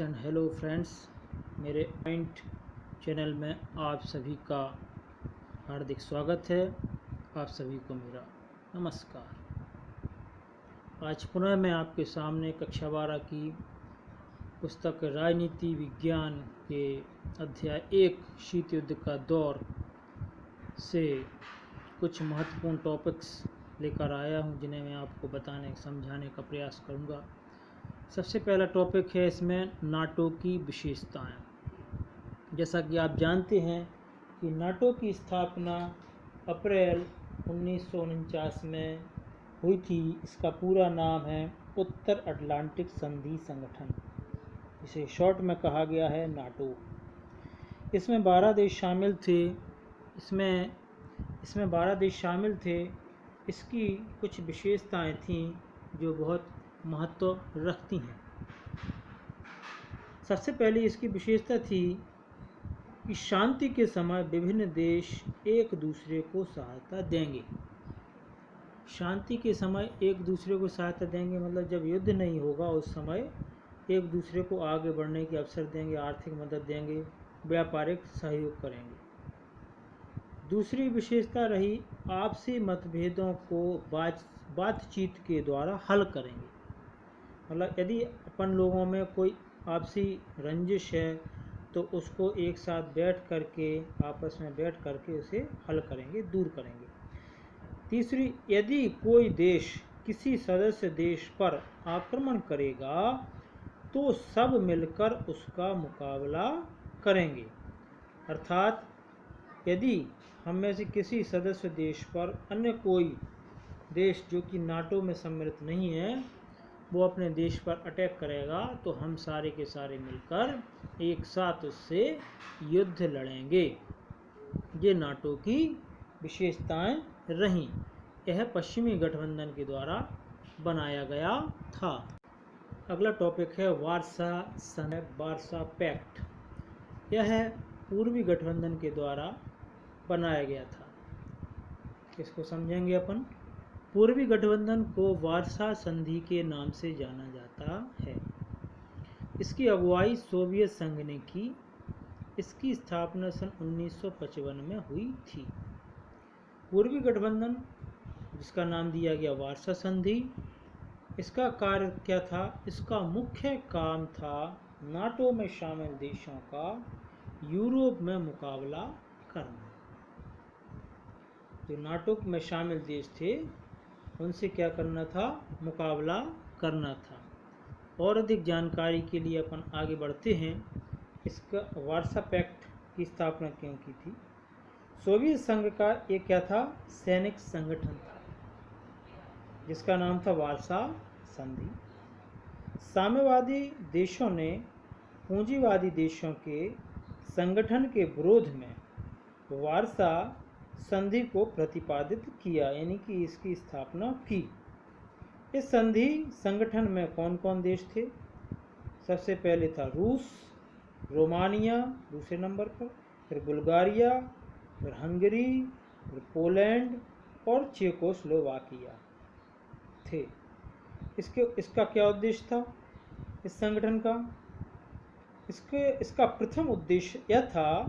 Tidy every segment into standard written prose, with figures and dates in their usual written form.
And hello friends, मेरे point channel में आप सभी का हार्दिक स्वागत है। आप सभी को मेरा नमस्कार। आज पुनः मैं आपके सामने कक्षा 12 की पुस्तक राजनीति विज्ञान के अध्याय 1 शीत युद्ध का दौर से कुछ महत्वपूर्ण टॉपिक्स लेकर आया हूं, जिन्हें मैं आपको बताने समझाने का प्रयास करूंगा। सबसे पहला टॉपिक है इसमें नाटो की विशेषताएं। जैसा कि आप जानते हैं कि नाटो की स्थापना अप्रैल 1949 में हुई थी। इसका पूरा नाम है उत्तर अटलांटिक संधि संगठन, इसे शॉर्ट में कहा गया है नाटो। इसमें 12 देश शामिल थे। इसमें 12 देश शामिल थे। इसकी कुछ विशेषताएं थीं जो बहुत महत्व रखती हैं। सबसे पहले इसकी विशेषता थी कि शांति के समय विभिन्न देश एक दूसरे को सहायता देंगे। शांति के समय एक दूसरे को सहायता देंगे मतलब जब युद्ध नहीं होगा उस समय एक दूसरे को आगे बढ़ने के अवसर देंगे, आर्थिक मदद देंगे, व्यापारिक सहयोग करेंगे। दूसरी विशेषता रही आपसी मतभेदों को बातचीत के द्वारा हल करेंगे। मतलब यदि अपन लोगों में कोई आपसी रंजिश है तो उसको एक साथ आपस में बैठ करके उसे हल करेंगे, दूर करेंगे। तीसरी, यदि कोई देश किसी सदस्य देश पर आक्रमण करेगा तो सब मिलकर उसका मुकाबला करेंगे। अर्थात यदि हम में से किसी सदस्य देश पर अन्य कोई देश जो कि नाटो में सम्मिलित नहीं है वो अपने देश पर अटैक करेगा तो हम सारे के सारे मिलकर एक साथ उससे युद्ध लड़ेंगे। ये नाटो की विशेषताएं रहीं। यह पश्चिमी गठबंधन के द्वारा बनाया गया था। अगला टॉपिक है वार्सा पैक्ट। यह पूर्वी गठबंधन के द्वारा बनाया गया था। इसको समझेंगे अपन। पूर्वी गठबंधन को वार्सा संधि के नाम से जाना जाता है। इसकी अगुवाई सोवियत संघ ने की। इसकी स्थापना सन 1955 में हुई थी। पूर्वी गठबंधन, जिसका नाम दिया गया वार्सा संधि, इसका कार्य क्या था? इसका मुख्य काम था नाटो में शामिल देशों का यूरोप में मुकाबला करना। जो नाटो में शामिल देश थे उनसे क्या करना था? मुकाबला करना था। और अधिक जानकारी के लिए अपन आगे बढ़ते हैं। इसका वार्सा पैक्ट की स्थापना क्यों की थी? सोवियत संघ का एक क्या था? सैनिक संगठन था जिसका नाम था वार्सा संधि। साम्यवादी देशों ने पूंजीवादी देशों के संगठन के विरोध में वार्सा संधि को प्रतिपादित किया, यानी कि इसकी स्थापना की। इस संधि संगठन में कौन कौन देश थे? सबसे पहले था रूस, रोमानिया दूसरे नंबर पर, फिर बुल्गारिया, फिर हंगरी, फिर पोलैंड और चेकोस्लोवाकिया थे। इसका क्या उद्देश्य था इस संगठन का? इसका प्रथम उद्देश्य यह था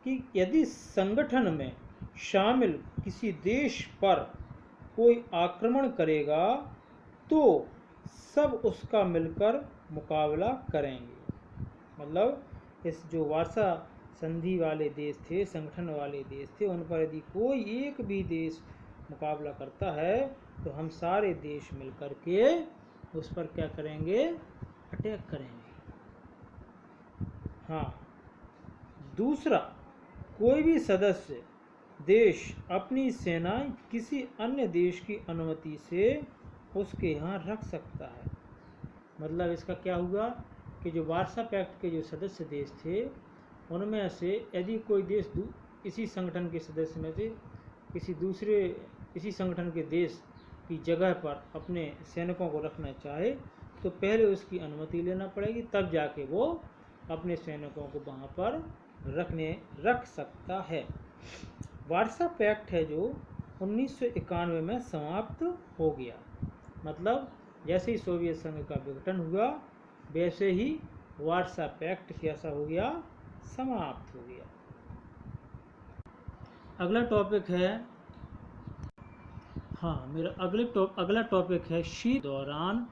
कि यदि संगठन में शामिल किसी देश पर कोई आक्रमण करेगा तो सब उसका मिलकर मुकाबला करेंगे। मतलब इस जो वार्सा संधि वाले देश थे, संगठन वाले देश थे, उन पर यदि कोई एक भी देश मुकाबला करता है तो हम सारे देश मिलकर के उस पर क्या करेंगे? अटैक करेंगे। हाँ, दूसरा, कोई भी सदस्य देश अपनी सेनाएं किसी अन्य देश की अनुमति से उसके यहाँ रख सकता है। मतलब इसका क्या हुआ कि जो वार्सा पैक्ट के जो सदस्य देश थे उनमें से यदि कोई देश इसी संगठन के सदस्य में से इसी संगठन के देश की जगह पर अपने सैनिकों को रखना चाहे तो पहले उसकी अनुमति लेना पड़ेगी, तब जाके वो अपने सैनिकों को वहाँ पर रख सकता है। वार्सा पैक्ट है जो 1991 में समाप्त हो गया। मतलब जैसे ही सोवियत संघ का विघटन हुआ वैसे ही वार्सा पैक्ट कैसा हो गया, समाप्त हो गया। अगला टॉपिक है, मेरा अगला टॉपिक है शीत दौरान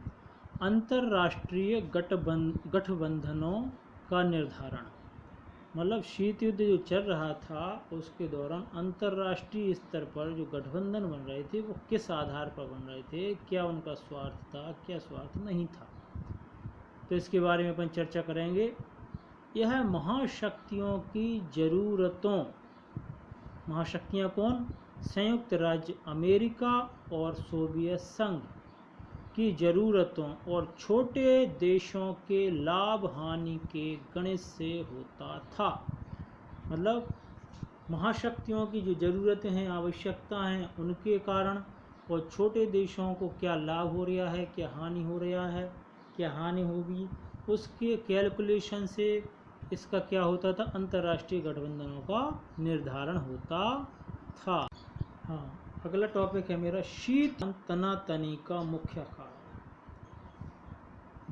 अंतर्राष्ट्रीय गठबंधनों का निर्धारण। मतलब शीत युद्ध जो चल रहा था उसके दौरान अंतर्राष्ट्रीय स्तर पर जो गठबंधन बन रहे थे वो किस आधार पर बन रहे थे, क्या उनका स्वार्थ था, क्या स्वार्थ नहीं था, तो इसके बारे में अपन चर्चा करेंगे। यह महाशक्तियों की ज़रूरतों, महाशक्तियाँ कौन, संयुक्त राज्य अमेरिका और सोवियत संघ की ज़रूरतों और छोटे देशों के लाभ हानि के गणित से होता था। मतलब महाशक्तियों की जो ज़रूरतें हैं, आवश्यकता हैं, उनके कारण और छोटे देशों को क्या लाभ हो रहा है, क्या हानि हो रहा है, क्या हानि होगी, उसके कैलकुलेशन से इसका क्या होता था, अंतर्राष्ट्रीय गठबंधनों का निर्धारण होता था। अगला टॉपिक है मेरा शीत तनातनी का मुख्य कारण।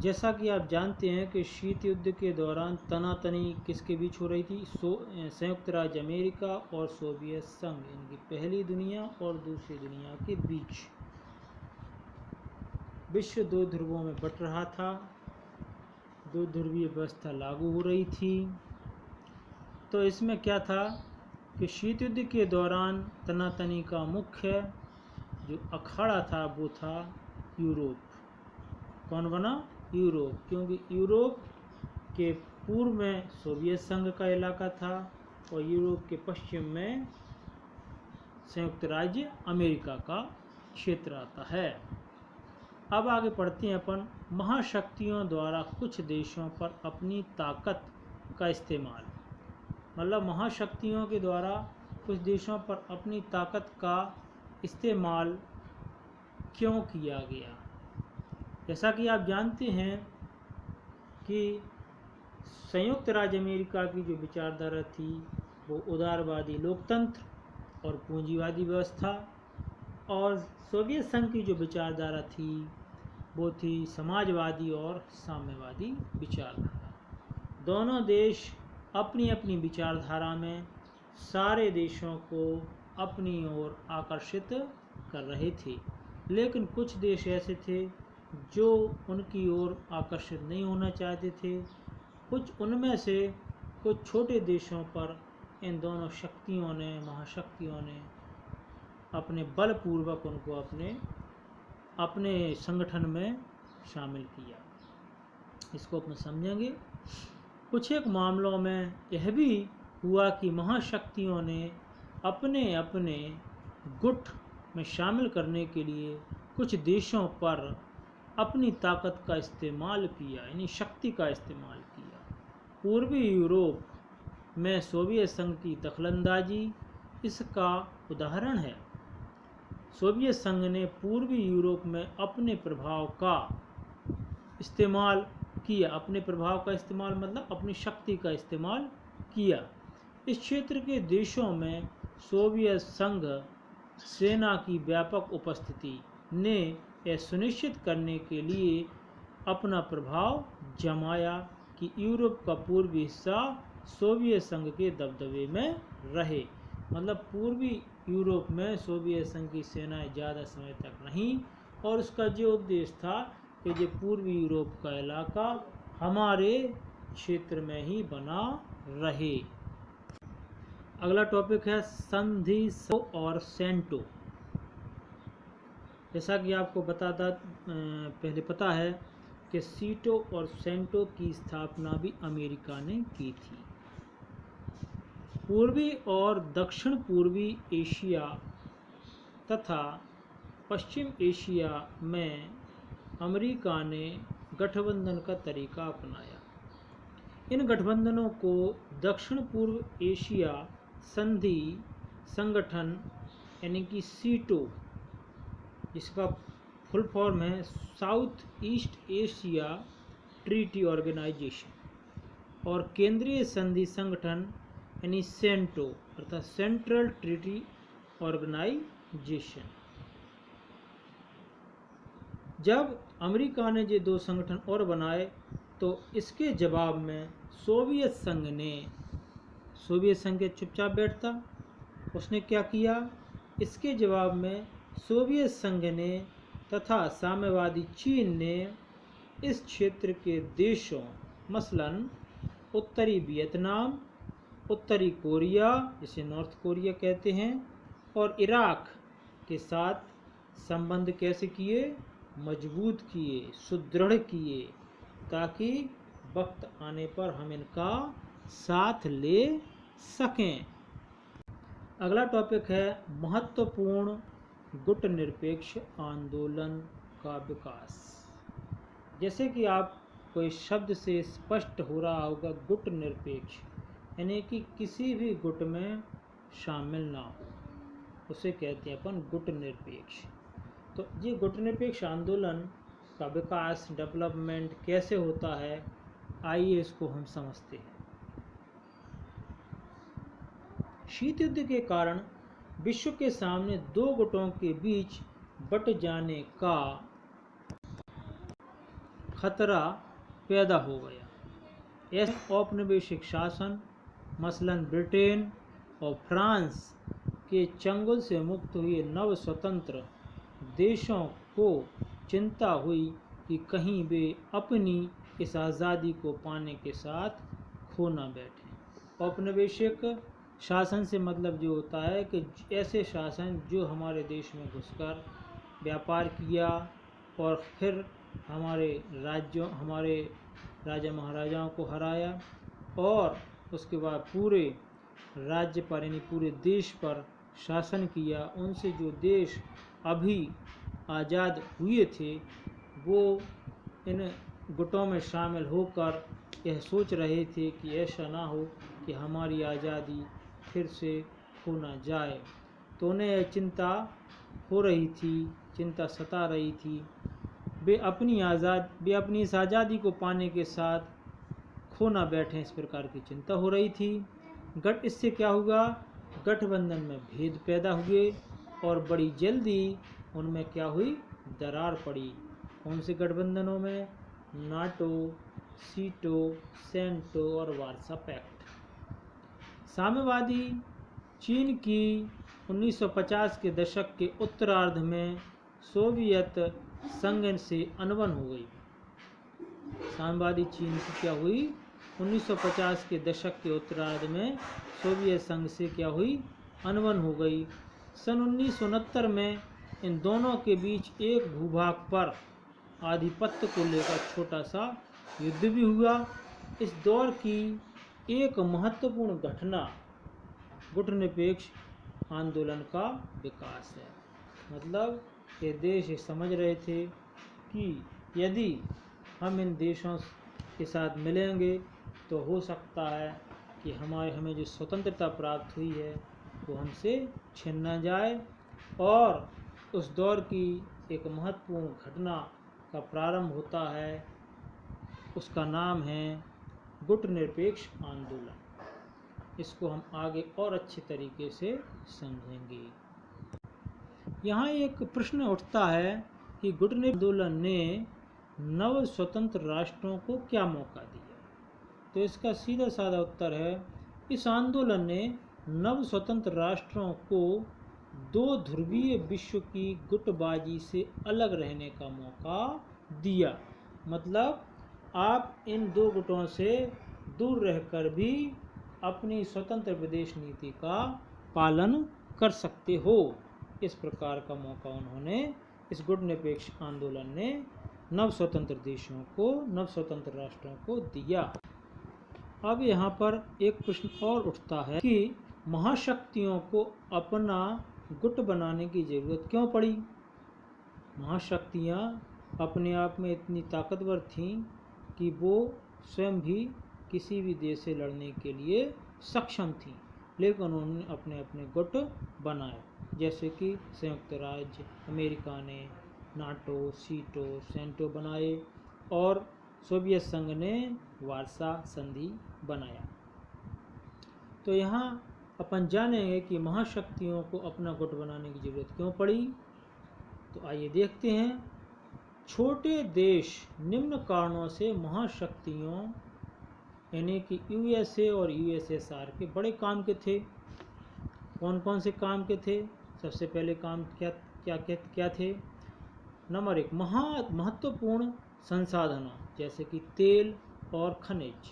जैसा कि आप जानते हैं कि शीत युद्ध के दौरान तनातनी किसके बीच हो रही थी, संयुक्त राज्य अमेरिका और सोवियत संघ, इनकी पहली दुनिया और दूसरी दुनिया के बीच। विश्व दो ध्रुवों में बंट रहा था, दो ध्रुवीय व्यवस्था लागू हो रही थी। तो इसमें क्या था कि शीत युद्ध के दौरान तनातनी का मुख्य जो अखाड़ा था वो था यूरोप। कौन बना, यूरोप, क्योंकि यूरोप के पूर्व में सोवियत संघ का इलाका था और यूरोप के पश्चिम में संयुक्त राज्य अमेरिका का क्षेत्र आता है। अब आगे पढ़ते हैं अपन, महाशक्तियों द्वारा कुछ देशों पर अपनी ताकत का इस्तेमाल। मतलब महाशक्तियों के द्वारा कुछ देशों पर अपनी ताकत का इस्तेमाल क्यों किया गया। जैसा कि आप जानते हैं कि संयुक्त राज्य अमेरिका की जो विचारधारा थी वो उदारवादी लोकतंत्र और पूंजीवादी व्यवस्था, और सोवियत संघ की जो विचारधारा थी वो थी समाजवादी और साम्यवादी विचारधारा। दोनों देश अपनी अपनी विचारधारा में सारे देशों को अपनी ओर आकर्षित कर रहे थे, लेकिन कुछ देश ऐसे थे जो उनकी ओर आकर्षित नहीं होना चाहते थे। कुछ उनमें से कुछ छोटे देशों पर इन दोनों शक्तियों ने, महाशक्तियों ने अपने बलपूर्वक उनको अपने संगठन में शामिल किया। इसको अपन समझेंगे। कुछ एक मामलों में यह भी हुआ कि महाशक्तियों ने अपने अपने गुट में शामिल करने के लिए कुछ देशों पर अपनी ताकत का इस्तेमाल किया, यानी शक्ति का इस्तेमाल किया। पूर्वी यूरोप में सोवियत संघ की दखलंदाजी इसका उदाहरण है। सोवियत संघ ने पूर्वी यूरोप में अपने प्रभाव का इस्तेमाल किया, अपने प्रभाव का इस्तेमाल मतलब अपनी शक्ति का इस्तेमाल किया। इस क्षेत्र के देशों में सोवियत संघ सेना की व्यापक उपस्थिति ने यह सुनिश्चित करने के लिए अपना प्रभाव जमाया कि यूरोप का पूर्वी हिस्सा सोवियत संघ के दबदबे में रहे। मतलब पूर्वी यूरोप में सोवियत संघ की सेनाएं ज़्यादा समय तक रहीं और उसका जो उद्देश्य था कि जो पूर्वी यूरोप का इलाका हमारे क्षेत्र में ही बना रहे। अगला टॉपिक है संधि और सेंटो। जैसा कि आपको पहले पता है कि सीटो और सेंटो की स्थापना भी अमेरिका ने की थी। पूर्वी और दक्षिण पूर्वी एशिया तथा पश्चिम एशिया में अमेरिका ने गठबंधन का तरीका अपनाया। इन गठबंधनों को दक्षिण पूर्व एशिया संधि संगठन यानी कि सीटो, जिसका फुल फॉर्म है South East Asia treaty organization, और केंद्रीय संधि संगठन यानी सेंटो अर्थात सेंट्रल ट्रीटी ऑर्गेनाइजेशन। जब अमेरिका ने ये दो संगठन और बनाए तो इसके जवाब में सोवियत संघ के चुपचाप बैठता, उसने क्या किया? इसके जवाब में सोवियत संघ ने तथा साम्यवादी चीन ने इस क्षेत्र के देशों मसलन उत्तरी वियतनाम, उत्तरी कोरिया जिसे नॉर्थ कोरिया कहते हैं, और इराक के साथ संबंध कैसे किए? मजबूत किए, सुदृढ़ किए, ताकि वक्त आने पर हम इनका साथ ले सकें। अगला टॉपिक है महत्वपूर्ण गुट निरपेक्ष आंदोलन का विकास। जैसे कि आप कोई शब्द से स्पष्ट हो रहा होगा, गुट निरपेक्ष यानी कि किसी भी गुट में शामिल ना हो, उसे कहते हैं अपन गुट निरपेक्ष। तो ये गुट निरपेक्ष आंदोलन का विकास, डेवलपमेंट कैसे होता है, आइए इसको हम समझते हैं। शीत युद्ध के कारण विश्व के सामने दो गुटों के बीच बट जाने का खतरा पैदा हो गया। ऐसे औपनिवेशिक शासन मसलन ब्रिटेन और फ्रांस के चंगुल से मुक्त हुए नव स्वतंत्र देशों को चिंता हुई कि कहीं वे अपनी इस आज़ादी को पाने के साथ खो न बैठें। औपनिवेशिक शासन से मतलब जो होता है कि ऐसे शासन जो हमारे देश में घुसकर व्यापार किया और फिर हमारे राजा महाराजाओं को हराया और उसके बाद पूरे राज्य पर यानी पूरे देश पर शासन किया। उनसे जो देश अभी आज़ाद हुए थे वो इन गुटों में शामिल होकर यह सोच रहे थे कि ऐसा ना हो कि हमारी आज़ादी फिर से खो ना जाए। तो उन्हें यह चिंता हो रही थी, चिंता सता रही थी। वे अपनी इस आज़ादी को पाने के साथ खो ना बैठें, इस प्रकार की चिंता हो रही थी। इससे क्या हुआ? गठबंधन में भेद पैदा हुए और बड़ी जल्दी उनमें क्या हुई? दरार पड़ी। कौन से गठबंधनों में? नाटो, सीटो, सेंटो और वार्सा पैक्ट। साम्यवादी चीन की 1950 के दशक के उत्तरार्ध में सोवियत संघ से अनबन हो गई। साम्यवादी चीन की क्या हुई? 1950 के दशक के उत्तरार्ध में सोवियत संघ से क्या हुई? अनबन हो गई। सन 1969 में इन दोनों के बीच एक भूभाग पर आधिपत्य को लेकर छोटा सा युद्ध भी हुआ। इस दौर की एक महत्वपूर्ण घटना गुट निरपेक्ष आंदोलन का विकास है। मतलब ये देश ये समझ रहे थे कि यदि हम इन देशों के साथ मिलेंगे तो हो सकता है कि हमें जो स्वतंत्रता प्राप्त हुई है वो हमसे छिन न जाए। और उस दौर की एक महत्वपूर्ण घटना का प्रारंभ होता है, उसका नाम है गुट निरपेक्ष आंदोलन। इसको हम आगे और अच्छे तरीके से समझेंगे। यहाँ एक प्रश्न उठता है कि गुट निरपेक्ष आंदोलन ने नव स्वतंत्र राष्ट्रों को क्या मौका दिया? तो इसका सीधा साधा उत्तर है, इस आंदोलन ने नव स्वतंत्र राष्ट्रों को दो ध्रुवीय विश्व की गुटबाजी से अलग रहने का मौका दिया। मतलब आप इन दो गुटों से दूर रहकर भी अपनी स्वतंत्र विदेश नीति का पालन कर सकते हो। इस प्रकार का मौका उन्होंने, इस गुट निरपेक्ष आंदोलन ने नव स्वतंत्र देशों को, नव स्वतंत्र राष्ट्रों को दिया। अब यहाँ पर एक प्रश्न और उठता है कि महाशक्तियों को अपना गुट बनाने की जरूरत क्यों पड़ी? महाशक्तियाँ अपने आप में इतनी ताकतवर थीं कि वो स्वयं भी किसी भी देश से लड़ने के लिए सक्षम थीं, लेकिन उन्होंने अपने अपने गुट बनाए। जैसे कि संयुक्त राज्य अमेरिका ने नाटो, सीटो, सेंटो बनाए और सोवियत संघ ने वार्सा संधि बनाया। तो यहाँ अपन जानेंगे कि महाशक्तियों को अपना गुट बनाने की जरूरत क्यों पड़ी। तो आइए देखते हैं। छोटे देश निम्न कारणों से महाशक्तियों यानी कि यूएसए और यूएसएसआर के बड़े काम के थे। कौन कौन से काम के थे? सबसे पहले काम क्या थे? नंबर 1, महत्वपूर्ण संसाधनों जैसे कि तेल और खनिज।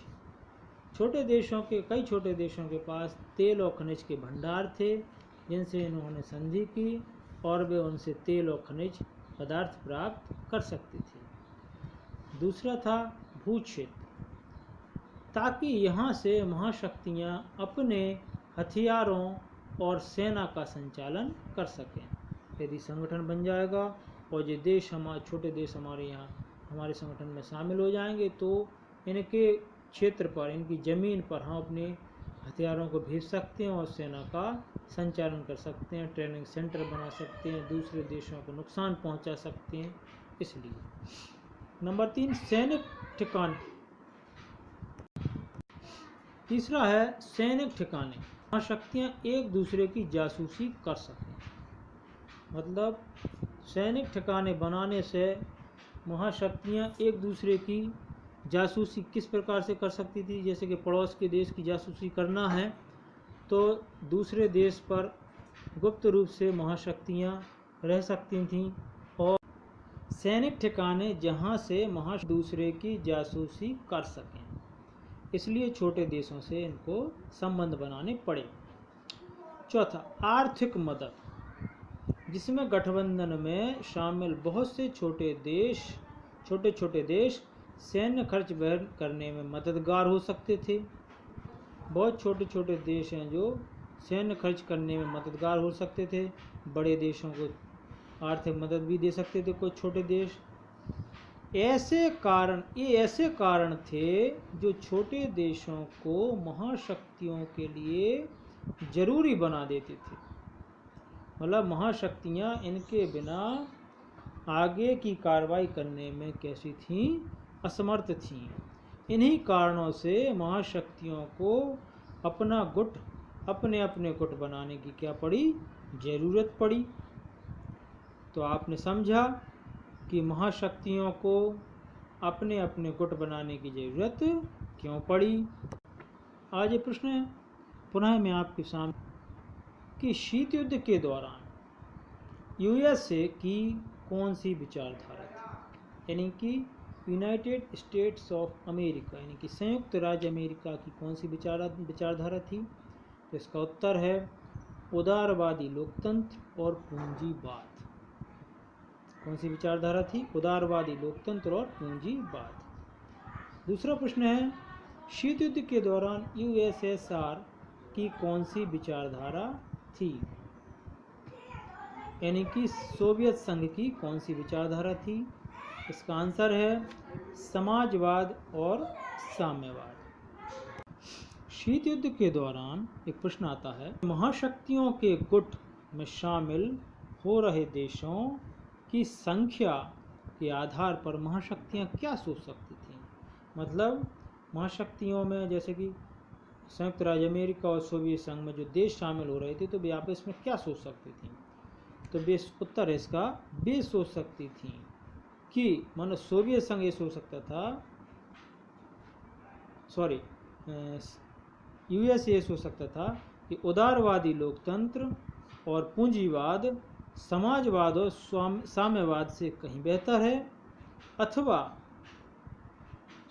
कई छोटे देशों के पास तेल और खनिज के भंडार थे, जिनसे इन्होंने संधि की और वे उनसे तेल और खनिज पदार्थ प्राप्त कर सकते थे। दूसरा था भूक्षेत्र, ताकि यहाँ से महाशक्तियाँ अपने हथियारों और सेना का संचालन कर सकें। यदि संगठन बन जाएगा और ये देश छोटे देश हमारे संगठन में शामिल हो जाएंगे, तो इनके क्षेत्र पर, इनकी ज़मीन पर हम अपने हथियारों को भेज सकते हैं और सेना का संचालन कर सकते हैं, ट्रेनिंग सेंटर बना सकते हैं, दूसरे देशों को नुकसान पहुंचा सकते हैं। इसलिए नंबर 3, सैनिक ठिकाने। तीसरा है सैनिक ठिकाने। महाशक्तियाँ एक दूसरे की जासूसी कर सकें। मतलब सैनिक ठिकाने बनाने से महाशक्तियाँ एक दूसरे की जासूसी किस प्रकार से कर सकती थी? जैसे कि पड़ोस के देश की जासूसी करना है तो दूसरे देश पर गुप्त रूप से महाशक्तियाँ रह सकती थीं, और सैनिक ठिकाने जहाँ से दूसरे की जासूसी कर सकें, इसलिए छोटे देशों से इनको संबंध बनाने पड़े। चौथा, आर्थिक मदद, जिसमें गठबंधन में शामिल बहुत से छोटे छोटे देश सैन्य खर्च वहन करने में मददगार हो सकते थे। बहुत छोटे छोटे देश हैं जो सैन्य खर्च करने में मददगार हो सकते थे। बड़े देशों को आर्थिक मदद भी दे सकते थे कुछ छोटे देश। ये ऐसे कारण थे जो छोटे देशों को महाशक्तियों के लिए जरूरी बना देते थे। मतलब महाशक्तियाँ इनके बिना आगे की कार्रवाई करने में कैसी थीं? असमर्थ थीं। इन्हीं कारणों से महाशक्तियों को अपने अपने गुट बनाने की क्या पड़ी? जरूरत पड़ी। तो आपने समझा कि महाशक्तियों को अपने अपने गुट बनाने की जरूरत क्यों पड़ी। आज ये प्रश्न है पुनः मैं आपके सामने कि शीत युद्ध के दौरान यूएसए की कौन सी विचारधारा थी? यानी कि यूनाइटेड स्टेट्स ऑफ अमेरिका यानी कि संयुक्त राज्य अमेरिका की कौन सी विचारधारा थी? तो इसका उत्तर है उदारवादी लोकतंत्र और पूंजीवाद। कौन सी विचारधारा थी? उदारवादी लोकतंत्र और पूंजीवाद। दूसरा प्रश्न है शीत युद्ध के दौरान यूएसएसआर की कौन सी विचारधारा थी? यानी कि सोवियत संघ की कौन सी विचारधारा थी? इसका आंसर है समाजवाद और साम्यवाद। शीत युद्ध के दौरान एक प्रश्न आता है, महाशक्तियों के गुट में शामिल हो रहे देशों की संख्या के आधार पर महाशक्तियाँ क्या सोच सकती थीं? मतलब महाशक्तियों में जैसे कि संयुक्त राज्य अमेरिका और सोवियत संघ में जो देश शामिल हो रहे थे, तो वे आपस में क्या सोच सकती थीं? तो उत्तर है इसका, वे सोच सकती थीं कि मानो सोवियत संघ ये सोच सकता था, यूएस ये सोच सकता था कि उदारवादी लोकतंत्र और पूंजीवाद समाजवाद और साम्यवाद से कहीं बेहतर है, अथवा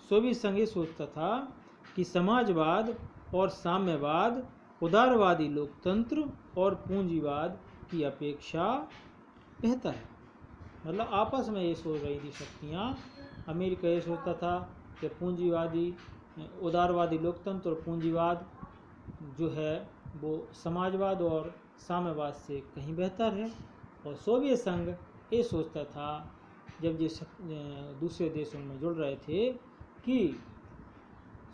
सोवियत संघ ये सोचता था कि समाजवाद और साम्यवाद उदारवादी लोकतंत्र और पूंजीवाद की अपेक्षा बेहतर है। मतलब आपस में ये सोच रही थी शक्तियाँ। अमेरिका ये सोचता था कि उदारवादी लोकतंत्र और पूंजीवाद जो है वो समाजवाद और साम्यवाद से कहीं बेहतर है, और सोवियत संघ ये सोचता था जब ये दूसरे देशों में जुड़ रहे थे कि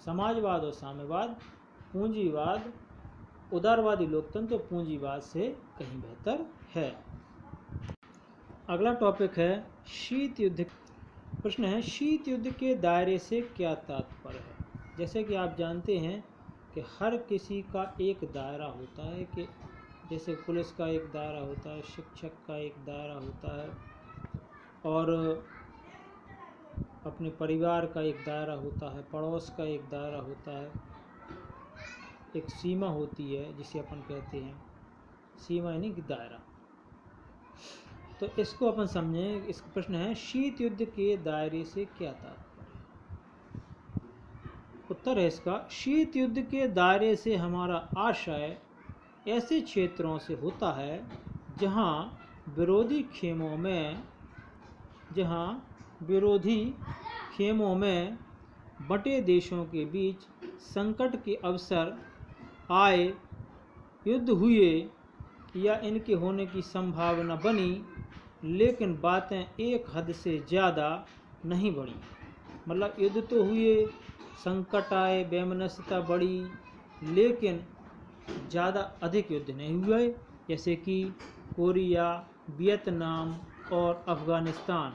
समाजवाद और साम्यवाद, पूंजीवाद उदारवादी लोकतंत्र और पूंजीवाद से कहीं बेहतर है। अगला टॉपिक है शीत युद्ध। प्रश्न है शीत युद्ध के दायरे से क्या तात्पर्य है? जैसे कि आप जानते हैं कि हर किसी का एक दायरा होता है, कि जैसे पुलिस का एक दायरा होता है, शिक्षक का एक दायरा होता है, और अपने परिवार का एक दायरा होता है, पड़ोस का एक दायरा होता है, एक सीमा होती है जिसे अपन कहते हैं सीमा यानी कि दायरा। तो इसको अपन समझें। इसका प्रश्न है शीत युद्ध के दायरे से क्या तात्पर्य। उत्तर है इसका, शीत युद्ध के दायरे से हमारा आशय ऐसे क्षेत्रों से होता है जहां विरोधी खेमों में बटे देशों के बीच संकट के अवसर आए, युद्ध हुए या इनके होने की संभावना बनी, लेकिन बातें एक हद से ज़्यादा नहीं बढ़ी। मतलब युद्ध तो हुए, संकट आए, वैमनस्यता बढ़ी, लेकिन ज़्यादा अधिक युद्ध नहीं हुए, जैसे कि कोरिया, वियतनाम और अफ़गानिस्तान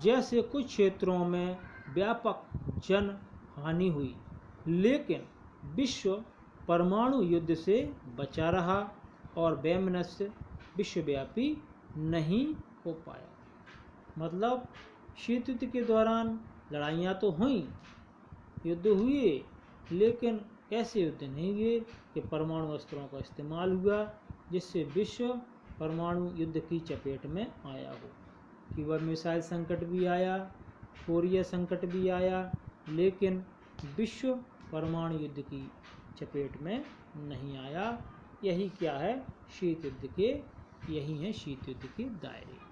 जैसे कुछ क्षेत्रों में व्यापक जन हानि हुई, लेकिन विश्व परमाणु युद्ध से बचा रहा और वैमनस्य विश्वव्यापी नहीं हो पाया। मतलब शीत युद्ध के दौरान लड़ाइयाँ तो हुई, युद्ध हुए, लेकिन ऐसे युद्ध नहीं हुए कि परमाणु अस्त्रों का इस्तेमाल हुआ जिससे विश्व परमाणु युद्ध की चपेट में आया हो। क्यूबा मिसाइल संकट भी आया, कोरिया संकट भी आया, लेकिन विश्व परमाणु युद्ध की चपेट में नहीं आया। यही क्या है शीत युद्ध के, यही है शीत युद्ध के दायरे।